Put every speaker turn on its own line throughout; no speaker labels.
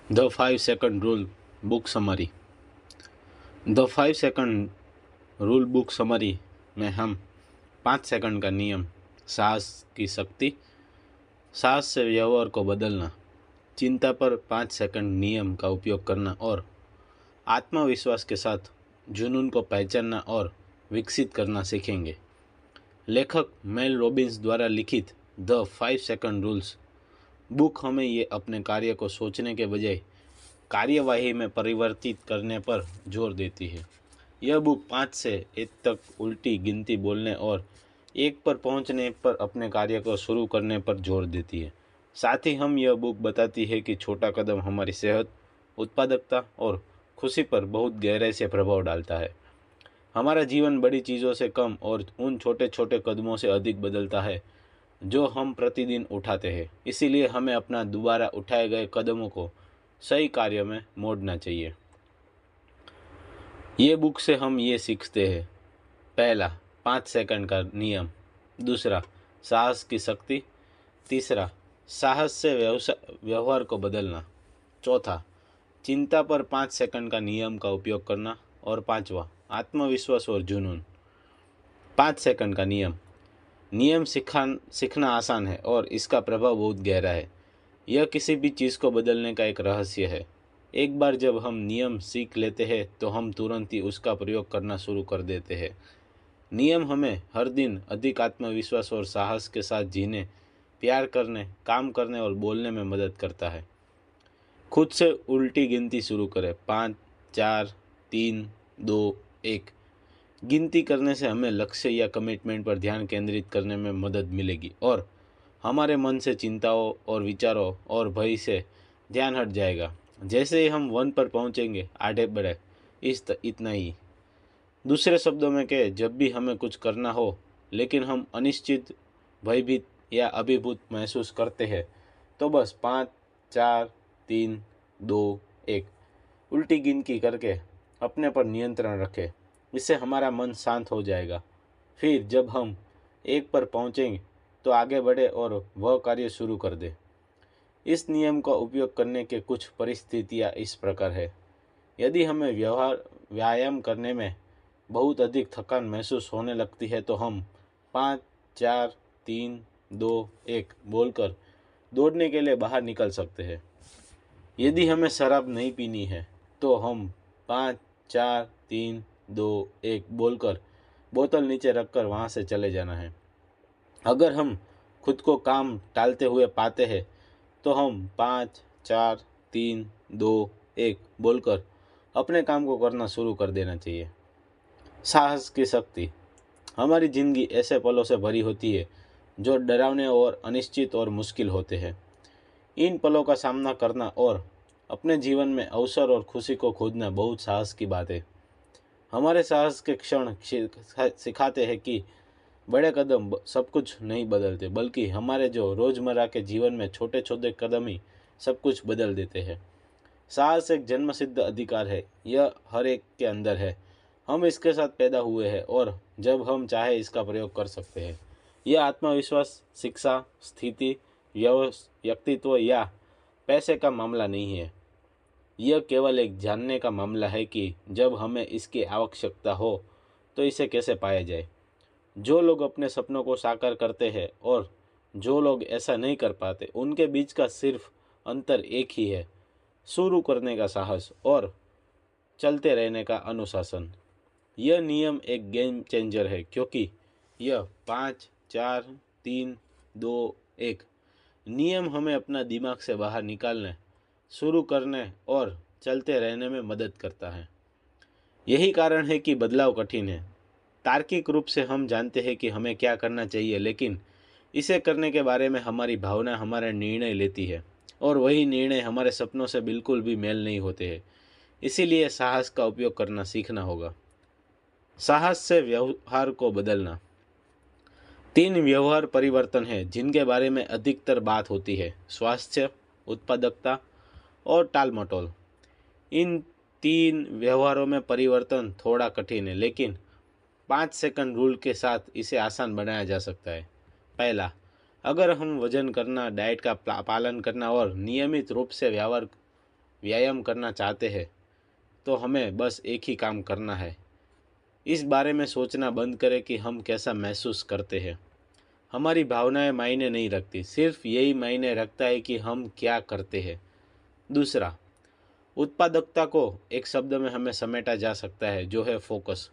The 5 second rule book summary. The 5 second rule book summary में हम 5 second का नियम, साहस की शक्ति, साहस से व्यवहार को बदलना, चिंता पर 5 सेकंड नियम का उपयोग करना और आत्मविश्वास के साथ जुनून को पहचानना और विकसित करना सीखेंगे। लेखक मेल रॉबिन्स द्वारा लिखित द 5 सेकंड रूल्स बुक हमें ये अपने कार्य को सोचने के बजाय कार्यवाही में परिवर्तित करने पर जोर देती है। यह बुक 5 से 1 तक उल्टी गिनती बोलने और 1 पर पहुंचने पर अपने कार्य को शुरू करने पर जोर देती है। साथ ही हम यह बुक बताती है कि छोटा कदम हमारी सेहत, उत्पादकता और खुशी पर बहुत गहराई से प्रभाव डालता है। हमारा जीवन बड़ी चीज़ों से कम और उन छोटे छोटे कदमों से अधिक बदलता है जो हम प्रतिदिन उठाते हैं। इसीलिए हमें अपना दोबारा उठाए गए कदमों को सही कार्य में मोड़ना चाहिए। ये बुक से हम ये सीखते हैं। पहला, 5 सेकंड का नियम। दूसरा, साहस की शक्ति। तीसरा, साहस से व्यवहार को बदलना। चौथा, चिंता पर 5 सेकंड का नियम का उपयोग करना। और पांचवा, आत्मविश्वास और जुनून। 5 सेकंड का नियम। नियम सीखना आसान है और इसका प्रभाव बहुत गहरा है। यह किसी भी चीज़ को बदलने का एक रहस्य है। एक बार जब हम नियम सीख लेते हैं तो हम तुरंत ही उसका प्रयोग करना शुरू कर देते हैं। नियम हमें हर दिन अधिक आत्मविश्वास और साहस के साथ जीने, प्यार करने, काम करने और बोलने में मदद करता है। खुद से उल्टी गिनती शुरू करें। 5, 4, 3, 2, 1। गिनती करने से हमें लक्ष्य या कमिटमेंट पर ध्यान केंद्रित करने में मदद मिलेगी और हमारे मन से चिंताओं और विचारों और भय से ध्यान हट जाएगा। जैसे ही हम 1 पर पहुंचेंगे, आगे बढ़े। इतना ही। दूसरे शब्दों में कहें, जब भी हमें कुछ करना हो लेकिन हम अनिश्चित, भयभीत या अभिभूत महसूस करते हैं तो बस 5, 4, 3, 2, 1 उल्टी गिनती करके अपने पर नियंत्रण रखें। इससे हमारा मन शांत हो जाएगा। फिर जब हम 1 पर पहुंचेंगे तो आगे बढ़े और वह कार्य शुरू कर दे। इस नियम का उपयोग करने के कुछ परिस्थितियाँ इस प्रकार है। यदि हमें व्यायाम करने में बहुत अधिक थकान महसूस होने लगती है तो हम 5, 4, 3, 2, 1 बोलकर दौड़ने के लिए बाहर निकल सकते हैं। यदि हमें शराब नहीं पीनी है तो हम 5, 4, 3, 2, 1 बोलकर बोतल नीचे रखकर वहाँ से चले जाना है। अगर हम खुद को काम टालते हुए पाते हैं तो हम 5, 4, 3, 2, 1 बोलकर अपने काम को करना शुरू कर देना चाहिए। साहस की शक्ति। हमारी ज़िंदगी ऐसे पलों से भरी होती है जो डरावने और अनिश्चित और मुश्किल होते हैं। इन पलों का सामना करना और अपने जीवन में अवसर और खुशी को खोजना बहुत साहस की बात है। हमारे साहस के क्षण सिखाते हैं कि बड़े कदम सब कुछ नहीं बदलते, बल्कि हमारे जो रोज़मर्रा के जीवन में छोटे छोटे कदम ही सब कुछ बदल देते हैं। साहस एक जन्मसिद्ध अधिकार है। यह हर एक के अंदर है। हम इसके साथ पैदा हुए हैं और जब हम चाहे इसका प्रयोग कर सकते हैं। यह आत्मविश्वास, शिक्षा, स्थिति, व्यक्तित्व या पैसे का मामला नहीं है। यह केवल एक जानने का मामला है कि जब हमें इसकी आवश्यकता हो तो इसे कैसे पाया जाए। जो लोग अपने सपनों को साकार करते हैं और जो लोग ऐसा नहीं कर पाते, उनके बीच का सिर्फ अंतर एक ही है, शुरू करने का साहस और चलते रहने का अनुशासन। यह नियम एक गेम चेंजर है क्योंकि यह 5, 4, 3, 2, 1 नियम हमें अपना दिमाग से बाहर निकालने, शुरू करने और चलते रहने में मदद करता है। यही कारण है कि बदलाव कठिन है। तार्किक रूप से हम जानते हैं कि हमें क्या करना चाहिए, लेकिन इसे करने के बारे में हमारी भावना हमारा निर्णय लेती है और वही निर्णय हमारे सपनों से बिल्कुल भी मेल नहीं होते हैं। इसीलिए साहस का उपयोग करना सीखना होगा। साहस से व्यवहार को बदलना। 3 व्यवहार परिवर्तन हैं जिनके बारे में अधिकतर बात होती है: स्वास्थ्य, उत्पादकता और टालमटोल। इन 3 व्यवहारों में परिवर्तन थोड़ा कठिन है, लेकिन 5 सेकंड रूल के साथ इसे आसान बनाया जा सकता है। पहला, अगर हम वजन करना, डाइट का पालन करना और नियमित रूप से व्यायाम करना चाहते हैं तो हमें बस एक ही काम करना है, इस बारे में सोचना बंद करें कि हम कैसा महसूस करते हैं। हमारी भावनाएं मायने नहीं रखती, सिर्फ यही मायने रखता है कि हम क्या करते हैं। दूसरा, उत्पादकता को एक शब्द में हमें समेटा जा सकता है, जो है फोकस।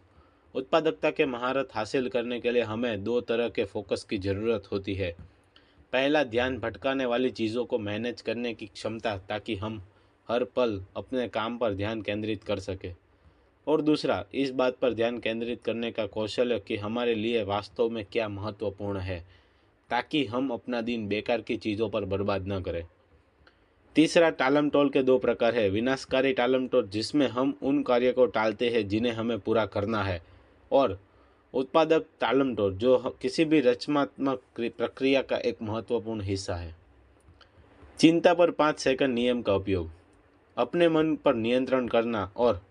उत्पादकता के महारत हासिल करने के लिए हमें दो तरह के फोकस की ज़रूरत होती है। पहला, ध्यान भटकाने वाली चीज़ों को मैनेज करने की क्षमता, ताकि हम हर पल अपने काम पर ध्यान केंद्रित कर सकें। और दूसरा, इस बात पर ध्यान केंद्रित करने का कौशल कि हमारे लिए वास्तव में क्या महत्वपूर्ण है, ताकि हम अपना दिन बेकार की चीज़ों पर बर्बाद न करें। तीसरा, टालम टोल के दो प्रकार है। विनाशकारी टालम टोल, जिसमें हम उन कार्य को टालते हैं जिन्हें हमें पूरा करना है, और उत्पादक टालम टोल, जो किसी भी रचनात्मक प्रक्रिया का एक महत्वपूर्ण हिस्सा है। चिंता पर 5 सेकंड नियम का उपयोग। अपने मन पर नियंत्रण करना और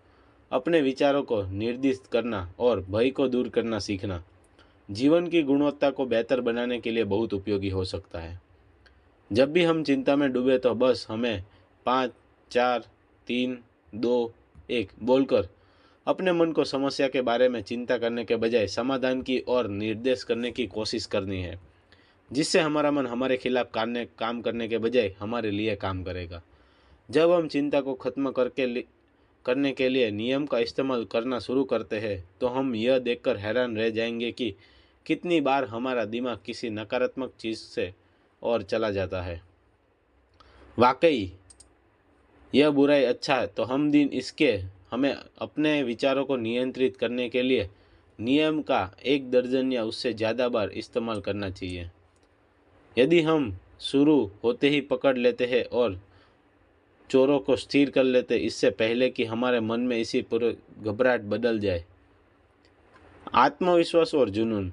अपने विचारों को निर्दिष्ट करना और भय को दूर करना सीखना जीवन की गुणवत्ता को बेहतर बनाने के लिए बहुत उपयोगी हो सकता है। जब भी हम चिंता में डूबे तो बस हमें 5, 4, 3, 2, 1 बोलकर अपने मन को समस्या के बारे में चिंता करने के बजाय समाधान की ओर निर्देश करने की कोशिश करनी है, जिससे हमारा मन हमारे खिलाफ काम करने के बजाय हमारे लिए काम करेगा। जब हम चिंता को खत्म करने के लिए नियम का इस्तेमाल करना शुरू करते हैं तो हम यह देखकर हैरान रह जाएंगे कि कितनी बार हमारा दिमाग किसी नकारात्मक चीज़ से और चला जाता है। वाकई यह बुराई अच्छा है, तो हमें अपने विचारों को नियंत्रित करने के लिए नियम का 1 दर्जन या उससे ज़्यादा बार इस्तेमाल करना चाहिए। यदि हम शुरू होते ही पकड़ लेते हैं और चोरों को स्थिर कर लेते इससे पहले कि हमारे मन में इसी पूरे घबराहट बदल जाए। आत्मविश्वास और जुनून।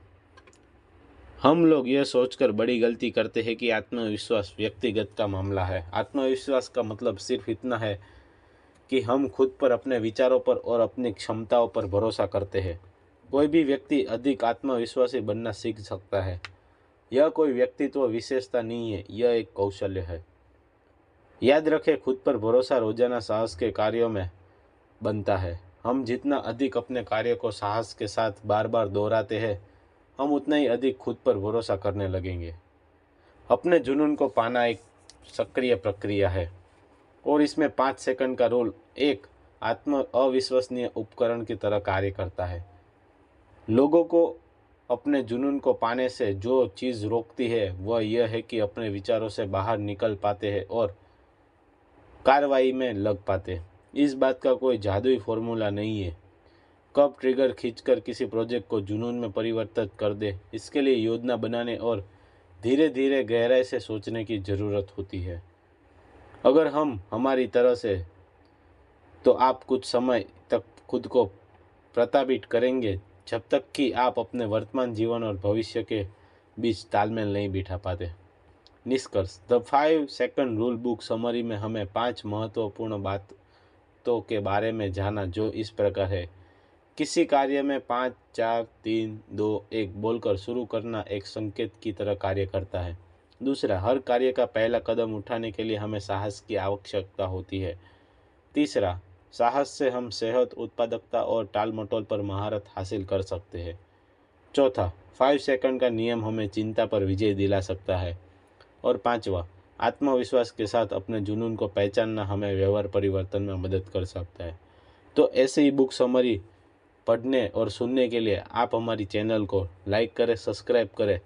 हम लोग यह सोचकर बड़ी गलती करते हैं कि आत्मविश्वास व्यक्तिगत का मामला है। आत्मविश्वास का मतलब सिर्फ इतना है कि हम खुद पर, अपने विचारों पर और अपनी क्षमताओं पर भरोसा करते हैं। कोई भी व्यक्ति अधिक आत्मविश्वासी बनना सीख सकता है। यह कोई व्यक्तित्व विशेषता नहीं है, यह एक कौशल्य है। याद रखें, खुद पर भरोसा रोजाना साहस के कार्यों में बनता है। हम जितना अधिक अपने कार्य को साहस के साथ बार बार दोहराते हैं, हम उतना ही अधिक खुद पर भरोसा करने लगेंगे। अपने जुनून को पाना एक सक्रिय प्रक्रिया है और इसमें 5 सेकंड का रोल एक अविश्वसनीय उपकरण की तरह कार्य करता है। लोगों को अपने जुनून को पाने से जो चीज़ रोकती है वह यह है कि अपने विचारों से बाहर निकल पाते हैं और कार्रवाई में लग पाते। इस बात का कोई जादुई फॉर्मूला नहीं है कब ट्रिगर खींचकर किसी प्रोजेक्ट को जुनून में परिवर्तित कर दे। इसके लिए योजना बनाने और धीरे धीरे गहराई से सोचने की ज़रूरत होती है। अगर हम हमारी तरह से, तो आप कुछ समय तक खुद को प्रताड़ित करेंगे जब तक कि आप अपने वर्तमान जीवन और भविष्य के बीच तालमेल नहीं बिठा पाते। निष्कर्ष। The 5 second rule book summary में हमें 5 महत्वपूर्ण बातों के बारे में जाना, जो इस प्रकार है। किसी कार्य में 5, 4, 3, 2, 1 बोलकर शुरू करना एक संकेत की तरह कार्य करता है। दूसरा, हर कार्य का पहला कदम उठाने के लिए हमें साहस की आवश्यकता होती है। तीसरा, साहस से हम सेहत, उत्पादकता और टाल मटोल पर महारत हासिल कर सकते हैं। चौथा, 5 सेकंड का नियम हमें चिंता पर विजय दिला सकता है। और पांचवा, आत्मविश्वास के साथ अपने जुनून को पहचानना हमें व्यवहार परिवर्तन में मदद कर सकता है। तो ऐसे ही बुक समरी पढ़ने और सुनने के लिए आप हमारी चैनल को लाइक करें, सब्सक्राइब करें,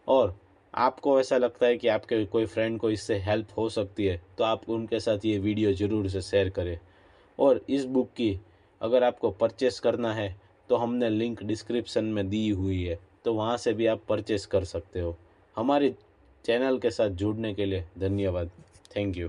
और आपको ऐसा लगता है कि आपके कोई फ्रेंड को इससे हेल्प हो सकती है तो आप उनके साथ ये वीडियो ज़रूर से शेयर करें। और इस बुक की अगर आपको परचेस करना है तो हमने लिंक डिस्क्रिप्शन में दी हुई है, तो वहाँ से भी आप परचेस कर सकते हो। हमारे चैनल के साथ जुड़ने के लिए धन्यवाद। Thank you.